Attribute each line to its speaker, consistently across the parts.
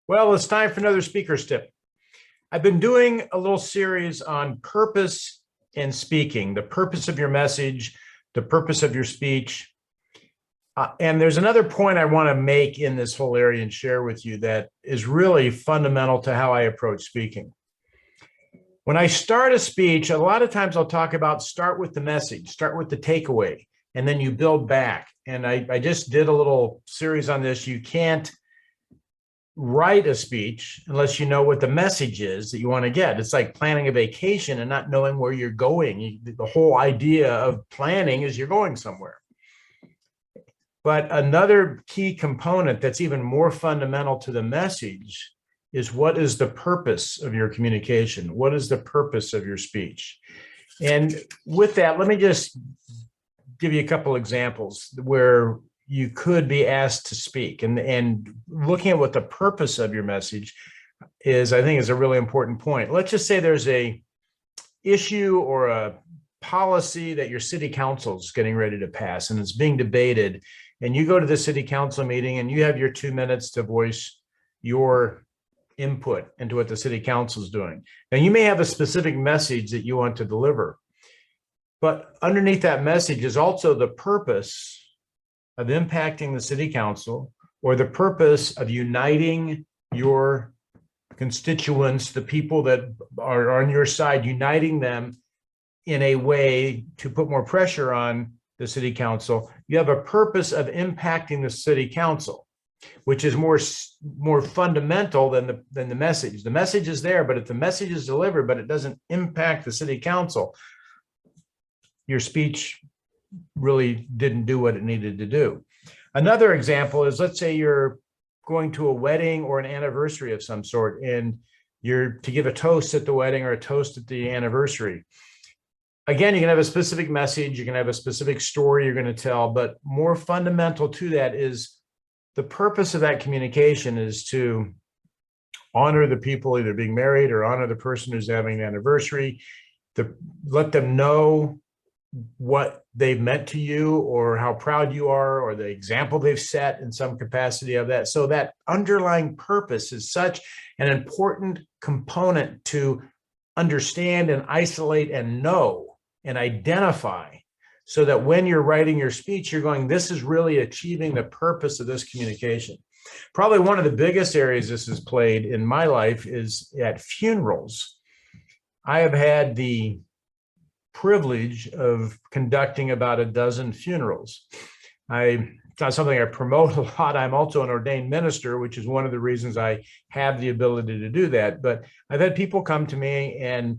Speaker 1: Well, it's time for another speaker's tip. I've been doing a little series on purpose in speaking, the purpose of your message, the purpose of your speech. And there's another point I want to make in this whole area and share with you that is really fundamental to how I approach speaking. When I start a speech, a lot of times I'll talk about start with the message, start with the takeaway, and then you build back. And I just did a little series on this. You can't write a speech unless you know what the message is that you want to get. It's like planning a vacation and not knowing where you're going. The whole idea of planning is you're going somewhere. But another key component that's even more fundamental to the message is what is the purpose of your communication? What is the purpose of your speech? And with that, let me just give you a couple examples where you could be asked to speak, and looking at what the purpose of your message is, I think is a really important point. Let's just say there's a issue or a policy that your city council is getting ready to pass and it's being debated, and you go to the city council meeting and you have your 2 minutes to voice your input into what the city council is doing. Now, you may have a specific message that you want to deliver, but underneath that message is also the purpose of impacting the city council, or the purpose of uniting your constituents, the people that are on your side, uniting them in a way to put more pressure on the city council. You have a purpose of impacting the city council, which is more fundamental than the message. The message is there, but if the message is delivered, but it doesn't impact the city council, your speech really didn't do what it needed to do. Another example is, let's say you're going to a wedding or an anniversary of some sort, and you're to give a toast at the wedding or a toast at the anniversary. Again, you can have a specific message, you can have a specific story you're going to tell, but more fundamental to that is the purpose of that communication is to honor the people either being married or honor the person who's having an anniversary, to let them know what they've meant to you or how proud you are or the example they've set in some capacity of that. So that underlying purpose is such an important component to understand and isolate and know and identify, so that when you're writing your speech, you're going, this is really achieving the purpose of this communication. Probably one of the biggest areas this has played in my life is at funerals. I have had the privilege of conducting about a dozen funerals. It's not something I promote a lot. I'm also an ordained minister, which is one of the reasons I have the ability to do that. But I've had people come to me and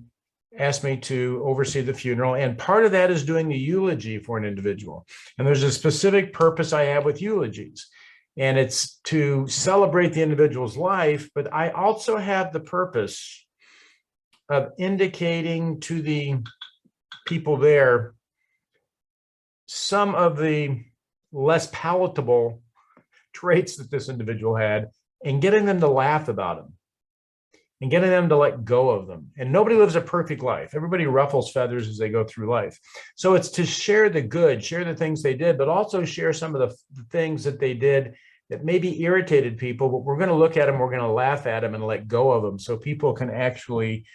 Speaker 1: ask me to oversee the funeral. And part of that is doing the eulogy for an individual. And there's a specific purpose I have with eulogies. And it's to celebrate the individual's life, but I also have the purpose of indicating to the people there some of the less palatable traits that this individual had, and getting them to laugh about them and getting them to let go of them. And nobody lives a perfect life. Everybody ruffles feathers as they go through life. So it's to share the good, share the things they did, but also share some of the things that they did that maybe irritated people, but we're going to look at them, we're going to laugh at them and let go of them so people can actually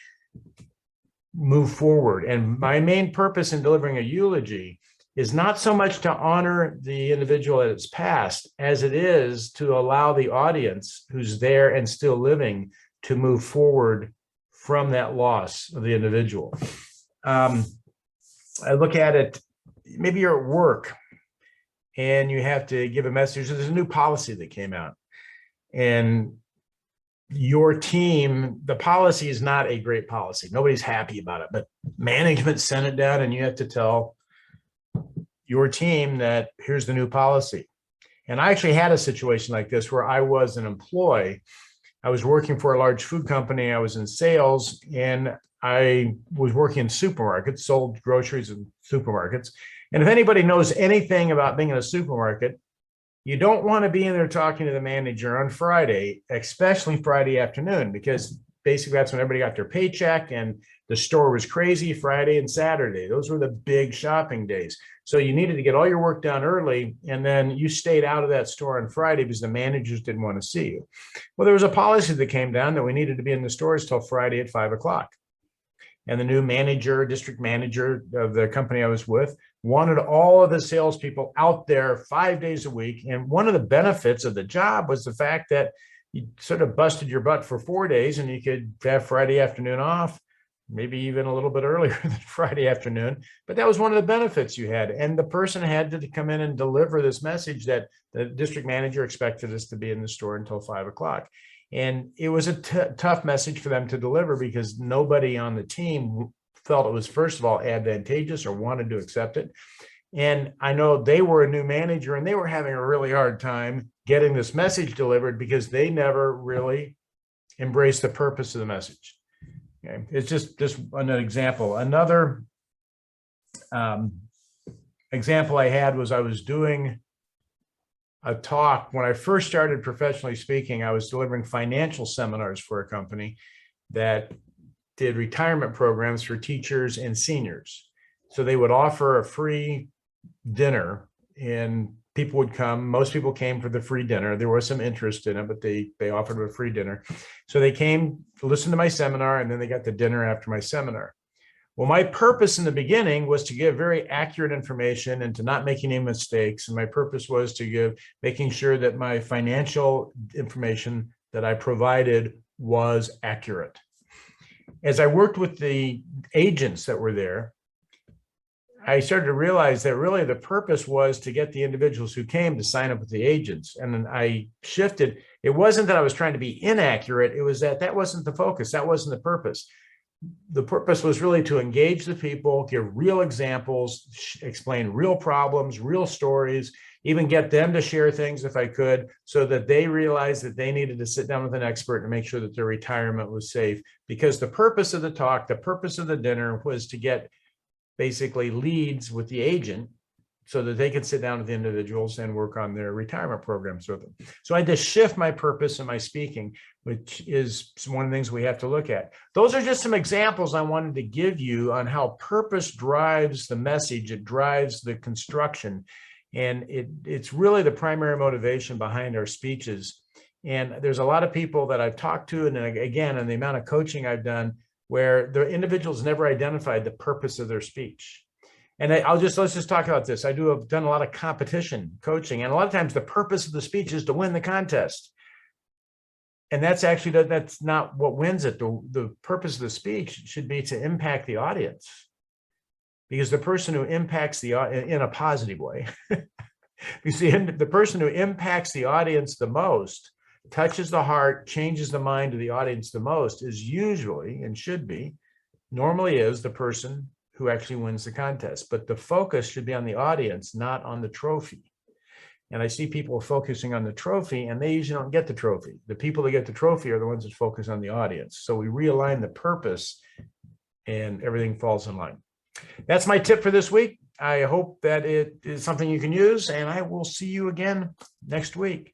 Speaker 1: move forward. And my main purpose in delivering a eulogy is not so much to honor the individual at its past as it is to allow the audience who's there and still living to move forward from that loss of the individual. I look at it, maybe you're at work and you have to give a message. There's a new policy that came out, and your team, the policy is not a great policy. Nobody's happy about it, but management sent it down and you have to tell your team that here's the new policy. And I actually had a situation like this where I was an employee. I was working for a large food company. I was in sales, and I was working in supermarkets, sold groceries in supermarkets. And if anybody knows anything about being in a supermarket, you don't want to be in there talking to the manager on Friday, especially Friday afternoon, because basically that's when everybody got their paycheck and the store was crazy Friday and Saturday. Those were the big shopping days. So you needed to get all your work done early, and then you stayed out of that store on Friday because the managers didn't want to see you. Well, there was a policy that came down that we needed to be in the stores till Friday at 5 o'clock. And the new manager, district manager of the company I was with, wanted all of the salespeople out there 5 days a week. And one of the benefits of the job was the fact that you sort of busted your butt for 4 days and you could have Friday afternoon off, maybe even a little bit earlier than Friday afternoon. But that was one of the benefits you had. And the person had to come in and deliver this message that the district manager expected us to be in the store until 5 o'clock. And it was a tough message for them to deliver because nobody on the team felt it was, first of all, advantageous or wanted to accept it. And I know they were a new manager and they were having a really hard time getting this message delivered because they never really embraced the purpose of the message. Okay. It's just an example. Another example I had was I was doing a talk when I first started professionally speaking. I was delivering financial seminars for a company that did retirement programs for teachers and seniors. So they would offer a free dinner and people would come. Most people came for the free dinner. There was some interest in it, but they offered a free dinner. So they came to listen to my seminar and then they got the dinner after my seminar. Well, my purpose in the beginning was to give very accurate information and to not make any mistakes. And my purpose was to making sure that my financial information that I provided was accurate. As I worked with the agents that were there, I started to realize that really the purpose was to get the individuals who came to sign up with the agents. And then I shifted. It wasn't that I was trying to be inaccurate. It was that wasn't the focus. That wasn't the purpose. The purpose was really to engage the people, give real examples, explain real problems, real stories, even get them to share things if I could, so that they realized that they needed to sit down with an expert and make sure that their retirement was safe. Because the purpose of the talk, the purpose of the dinner was to get basically leads with the agent so that they could sit down with the individuals and work on their retirement programs with them. So I had to shift my purpose in my speaking, which is one of the things we have to look at. Those are just some examples I wanted to give you on how purpose drives the message. It drives the construction. And it's really the primary motivation behind our speeches. And there's a lot of people that I've talked to, and again, and the amount of coaching I've done, where the individuals never identified the purpose of their speech. And let's just talk about this. I've done a lot of competition coaching, and a lot of times the purpose of the speech is to win the contest. And that's not what wins it. The purpose of the speech should be to impact the audience, because the person who impacts in a positive way, you see, the person who impacts the audience the most, touches the heart, changes the mind of the audience the most, is usually, and should be, normally is the person who actually wins the contest. But the focus should be on the audience, not on the trophy. And I see people focusing on the trophy, and they usually don't get the trophy. The people that get the trophy are the ones that focus on the audience. So we realign the purpose and everything falls in line. That's my tip for this week. I hope that it is something you can use, and I will see you again next week.